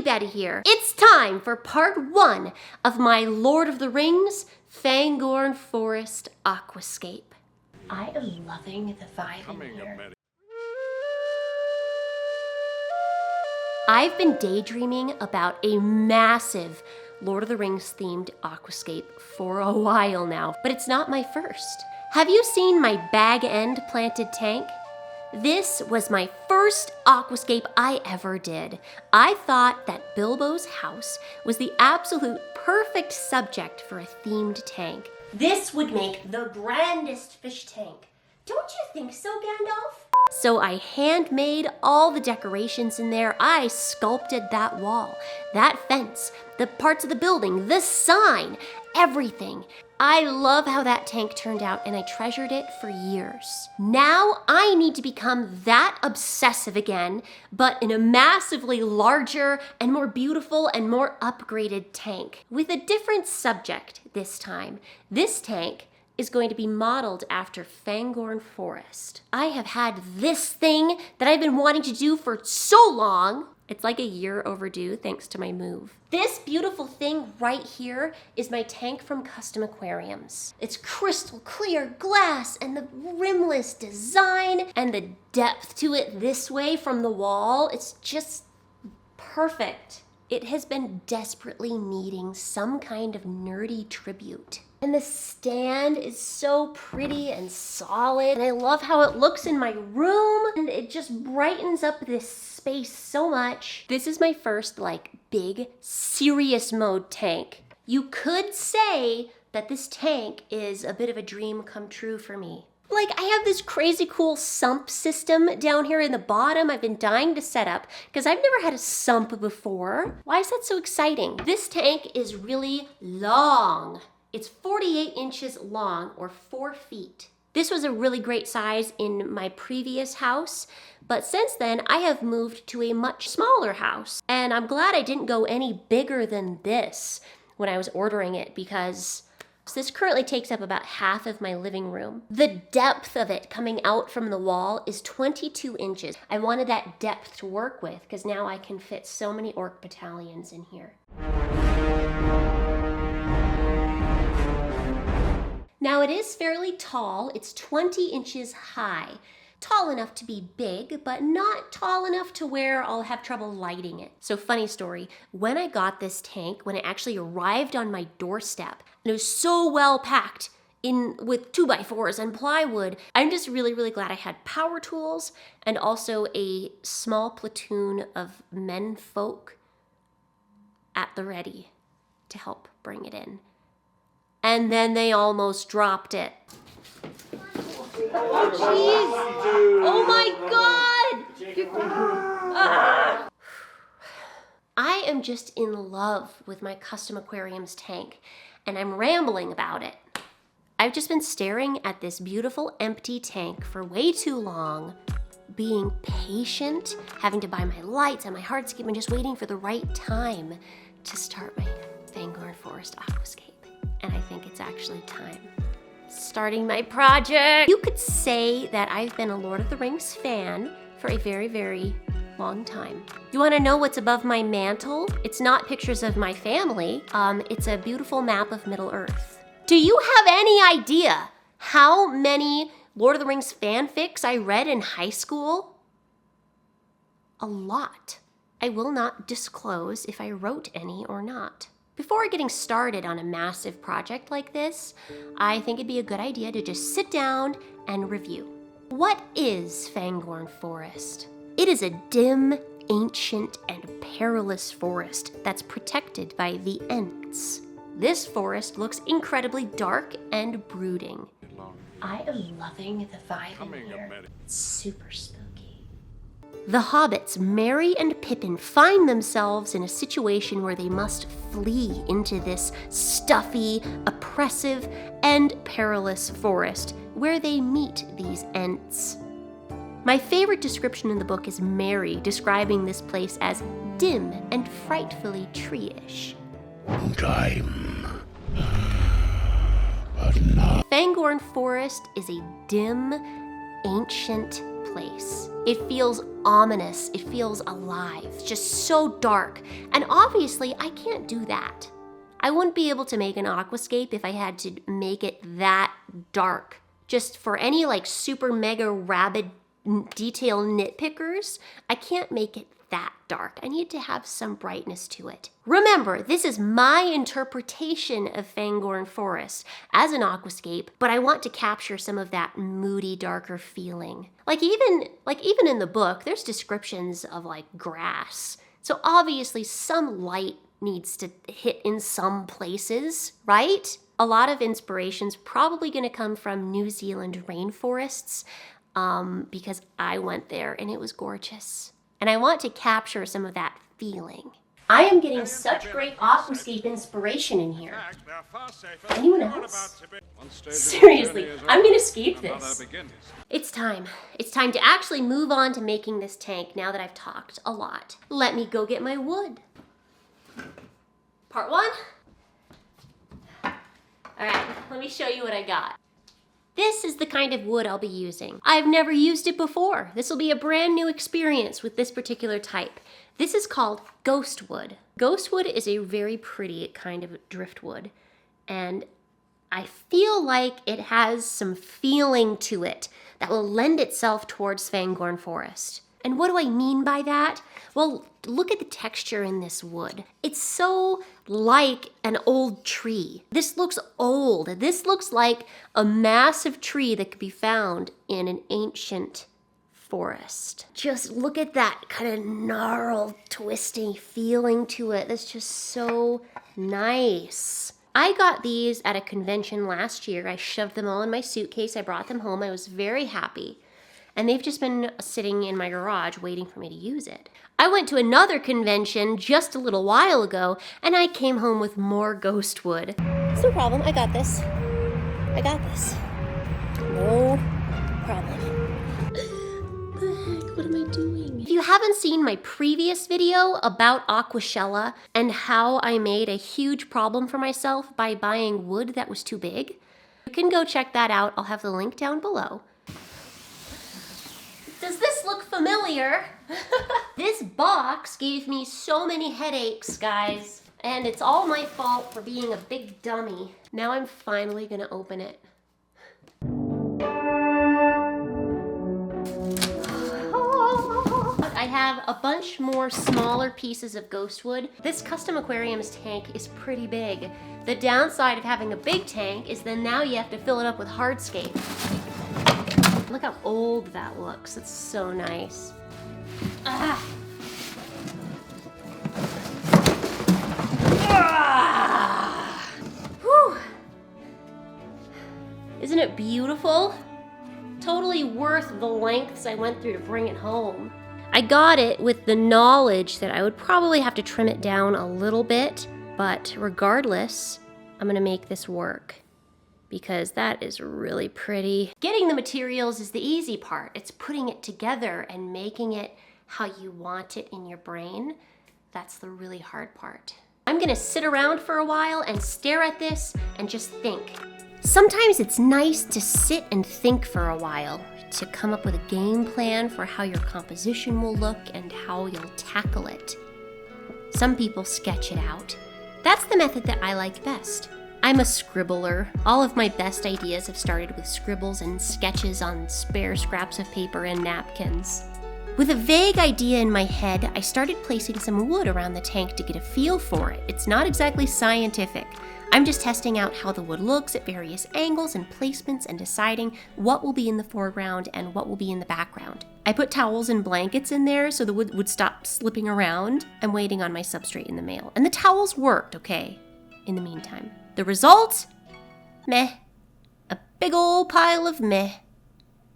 Betty here. It's time for part 1 of my Lord of the Rings Fangorn Forest Aquascape. I am loving the vibe in here. I've been daydreaming about a massive Lord of the Rings themed aquascape for a while now, but it's not my first. Have you seen my bag end planted tank? This was my first aquascape I ever did. I thought that Bilbo's house was the absolute perfect subject for a themed tank. This would make the grandest fish tank. Don't you think so, Gandalf? So I handmade all the decorations in there. I sculpted that wall, that fence, the parts of the building, the sign, everything. I love how that tank turned out and I treasured it for years. Now I need to become that obsessive again, but in a massively larger and more beautiful and more upgraded tank with a different subject this time. This tank is going to be modeled after Fangorn Forest. I have had this thing that I've been wanting to do for so long. It's like a year overdue thanks to my move. This beautiful thing right here is my tank from CUSTOM AQUARIUMS. It's crystal clear glass and the rimless design and the depth to it this way from the wall. It's just perfect. It has been desperately needing some kind of nerdy tribute. And the stand is so pretty and solid. And I love how it looks in my room. And it just brightens up this space so much. This is my first big serious mode tank. You could say that this tank is a bit of a dream come true for me. I have this crazy cool sump system down here in the bottom I've been dying to set up because I've never had a sump before. Why is that so exciting? This tank is really long. It's 48 inches long, or 4 feet. This was a really great size in my previous house, but since then I have moved to a much smaller house. And I'm glad I didn't go any bigger than this when I was ordering it because this currently takes up about half of my living room. The depth of it coming out from the wall is 22 inches. I wanted that depth to work with because now I can fit so many orc battalions in here. Now it is fairly tall. It's 20 inches high. Tall enough to be big, but not tall enough to where I'll have trouble lighting it. So funny story, when I got this tank, when it actually arrived on my doorstep, and it was so well packed in with 2x4s and plywood, I'm just really glad I had power tools and also a small platoon of men folk at the ready to help bring it in. And then they almost dropped it. Oh, jeez. Oh, my God. I am just in love with my CUSTOM AQUARIUMS tank, and I'm rambling about it. I've just been staring at this beautiful empty tank for way too long, being patient, having to buy my lights and my hardscape, and just waiting for the right time to start my Fangorn Forest Aquascape. And I think it's actually time. Starting my project. You could say that I've been a Lord of the Rings fan for a very long time. You want to know what's above my mantle? It's not pictures of my family. It's a beautiful map of Middle-earth. Do you have any idea how many Lord of the Rings fanfics I read in high school? A lot. I will not disclose if I wrote any or not. Before getting started on a massive project like this, I think it'd be a good idea to just sit down and review. What is Fangorn Forest? It is a dim, ancient, and perilous forest that's protected by the Ents. This forest looks incredibly dark and brooding. I am loving the vibe in here. It's super spooky. The hobbits, Merry and Pippin, find themselves in a situation where they must flee into this stuffy, oppressive, and perilous forest where they meet these Ents. My favorite description in the book is Merry describing this place as dim and frightfully tree-ish. Time, but not. Fangorn Forest is a dim, ancient place. It feels ominous. It feels alive. It's just so dark. And obviously, I can't do that. I wouldn't be able to make an aquascape if I had to make it that dark. Just for any like super mega rabid detail nitpickers, I can't make it that dark. I need to have some brightness to it. Remember, this is my interpretation of Fangorn Forest as an aquascape, but I want to capture some of that moody, darker feeling. Like even in the book, there's descriptions of like grass. So obviously some light needs to hit in some places, right? A lot of inspiration's probably going to come from New Zealand rainforests because I went there and it was gorgeous. And I want to capture some of that feeling. I am getting such great aquascape inspiration in here. Anyone else? Seriously, I'm gonna scape this. It's time. It's time to actually move on to making this tank now that I've talked a lot. Let me go get my wood. Part 1. All right, let me show you what I got. This is the kind of wood I'll be using. I've never used it before. This will be a brand new experience with this particular type. This is called ghost wood. Ghost wood is a very pretty kind of driftwood, and I feel like it has some feeling to it that will lend itself towards Fangorn Forest. And what do I mean by that? Well, look at the texture in this wood. It's so like an old tree. This looks old. This looks like a massive tree that could be found in an ancient forest. Just look at that kind of gnarled, twisting feeling to it. That's just so nice. I got these at a convention last year. I shoved them all in my suitcase. I brought them home. I was very happy. And they've just been sitting in my garage waiting for me to use it. I went to another convention just a little while ago, and I came home with more ghost wood. It's no problem, I got this. I got this. No problem. What the heck, what am I doing? If you haven't seen my previous video about Aquashella and how I made a huge problem for myself by buying wood that was too big, you can go check that out. I'll have the link down below. Does this look familiar? This box gave me so many headaches, guys. And it's all my fault for being a big dummy. Now I'm finally gonna open it. I have a bunch more smaller pieces of ghost wood. This Custom Aquariums tank is pretty big. The downside of having a big tank is then now you have to fill it up with hardscape. Look how old that looks. It's so nice. Ah. Ah. Whew. Isn't it beautiful? Totally worth the lengths I went through to bring it home. I got it with the knowledge that I would probably have to trim it down a little bit, but regardless, I'm gonna make this work, because that is really pretty. Getting the materials is the easy part. It's putting it together and making it how you want it in your brain. That's the really hard part. I'm gonna sit around for a while and stare at this and just think. Sometimes it's nice to sit and think for a while, to come up with a game plan for how your composition will look and how you'll tackle it. Some people sketch it out. That's the method that I like best. I'm a scribbler. All of my best ideas have started with scribbles and sketches on spare scraps of paper and napkins. With a vague idea in my head, I started placing some wood around the tank to get a feel for it. It's not exactly scientific. I'm just testing out how the wood looks at various angles and placements and deciding what will be in the foreground and what will be in the background. I put towels and blankets in there so the wood would stop slipping around. I'm waiting on my substrate in the mail. And the towels worked, okay, in the meantime. The result? Meh. A big old pile of meh.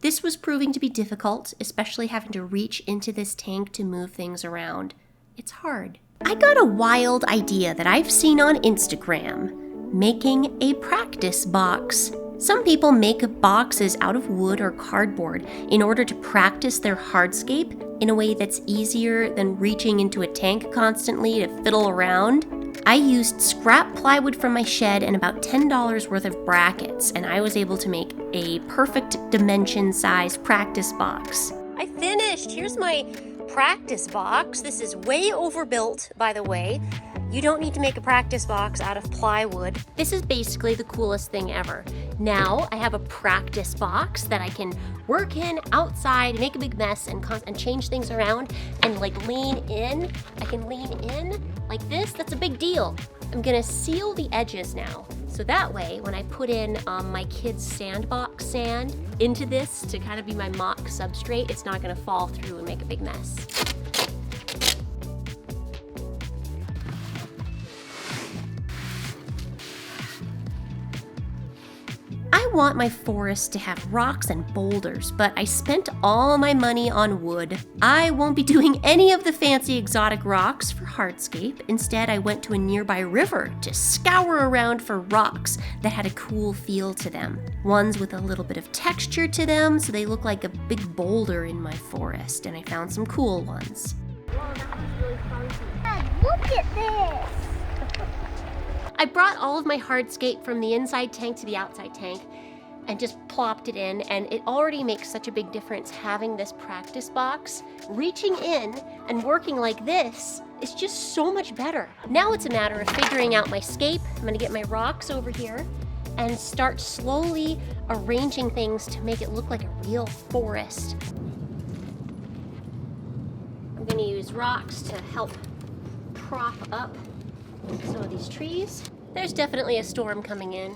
This was proving to be difficult, especially having to reach into this tank to move things around. It's hard. I got a wild idea that I've seen on Instagram, making a practice box. Some people make boxes out of wood or cardboard in order to practice their hardscape in a way that's easier than reaching into a tank constantly to fiddle around. I used scrap plywood from my shed and about $10 worth of brackets, and I was able to make a perfect dimension-sized practice box. finished. Here's my practice box. This is way overbuilt, by the way. You don't need to make a practice box out of plywood. This is basically the coolest thing ever. Now I have a practice box that I can work in outside, make a big mess, and change things around, and like lean in. I can lean in like this. That's a big deal. I'm gonna seal the edges now. So that way, when I put in my kids' sandbox sand into this to kind of be my mock substrate, it's not gonna fall through and make a big mess. I want my forest to have rocks and boulders, but I spent all my money on wood. I won't be doing any of the fancy exotic rocks for hardscape. Instead, I went to a nearby river to scour around for rocks that had a cool feel to them. Ones with a little bit of texture to them, so they look like a big boulder in my forest, and I found some cool ones. Whoa, that was really funky. Dad, look at this! I brought all of my hardscape from the inside tank to the outside tank and just plopped it in, and it already makes such a big difference having this practice box. Reaching in and working like this is just so much better. Now it's a matter of figuring out my scape. I'm gonna get my rocks over here and start slowly arranging things to make it look like a real forest. I'm gonna use rocks to help prop up some of these trees. There's definitely a storm coming in,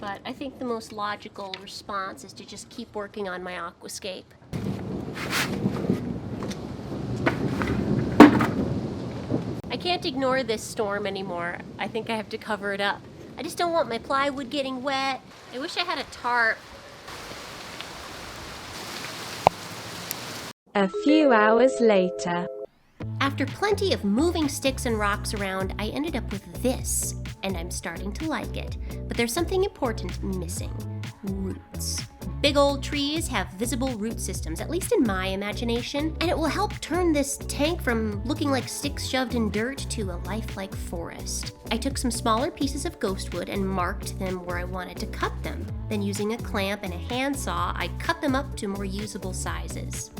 but I think the most logical response is to just keep working on my aquascape. I can't ignore this storm anymore. I think I have to cover it up. I just don't want my plywood getting wet. I wish I had a tarp. A few hours later. After plenty of moving sticks and rocks around, I ended up with this, and I'm starting to like it. But there's something important missing: roots. Big old trees have visible root systems, at least in my imagination, and it will help turn this tank from looking like sticks shoved in dirt to a lifelike forest. I took some smaller pieces of ghostwood and marked them where I wanted to cut them. Then using a clamp and a handsaw, I cut them up to more usable sizes.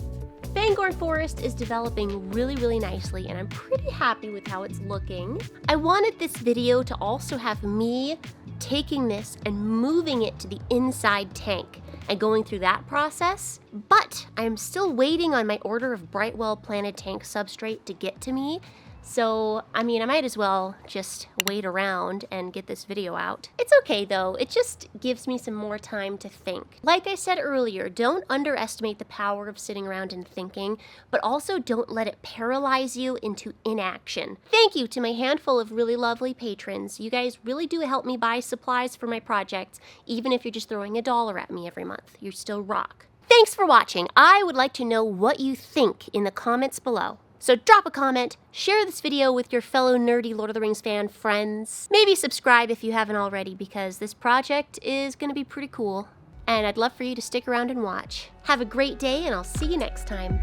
Fangorn Forest is developing really nicely, and I'm pretty happy with how it's looking. I wanted this video to also have me taking this and moving it to the inside tank and going through that process, but I'm still waiting on my order of Brightwell planted tank substrate to get to me. So, I might as well just wait around and get this video out. It's okay though, it just gives me some more time to think. Like I said earlier, don't underestimate the power of sitting around and thinking, but also don't let it paralyze you into inaction. Thank you to my handful of really lovely patrons. You guys really do help me buy supplies for my projects, even if you're just throwing $1 at me every month. You still rock. Thanks for watching. I would like to know what you think in the comments below. So drop a comment, share this video with your fellow nerdy Lord of the Rings fan friends. Maybe subscribe if you haven't already, because this project is gonna be pretty cool. And I'd love for you to stick around and watch. Have a great day, and I'll see you next time.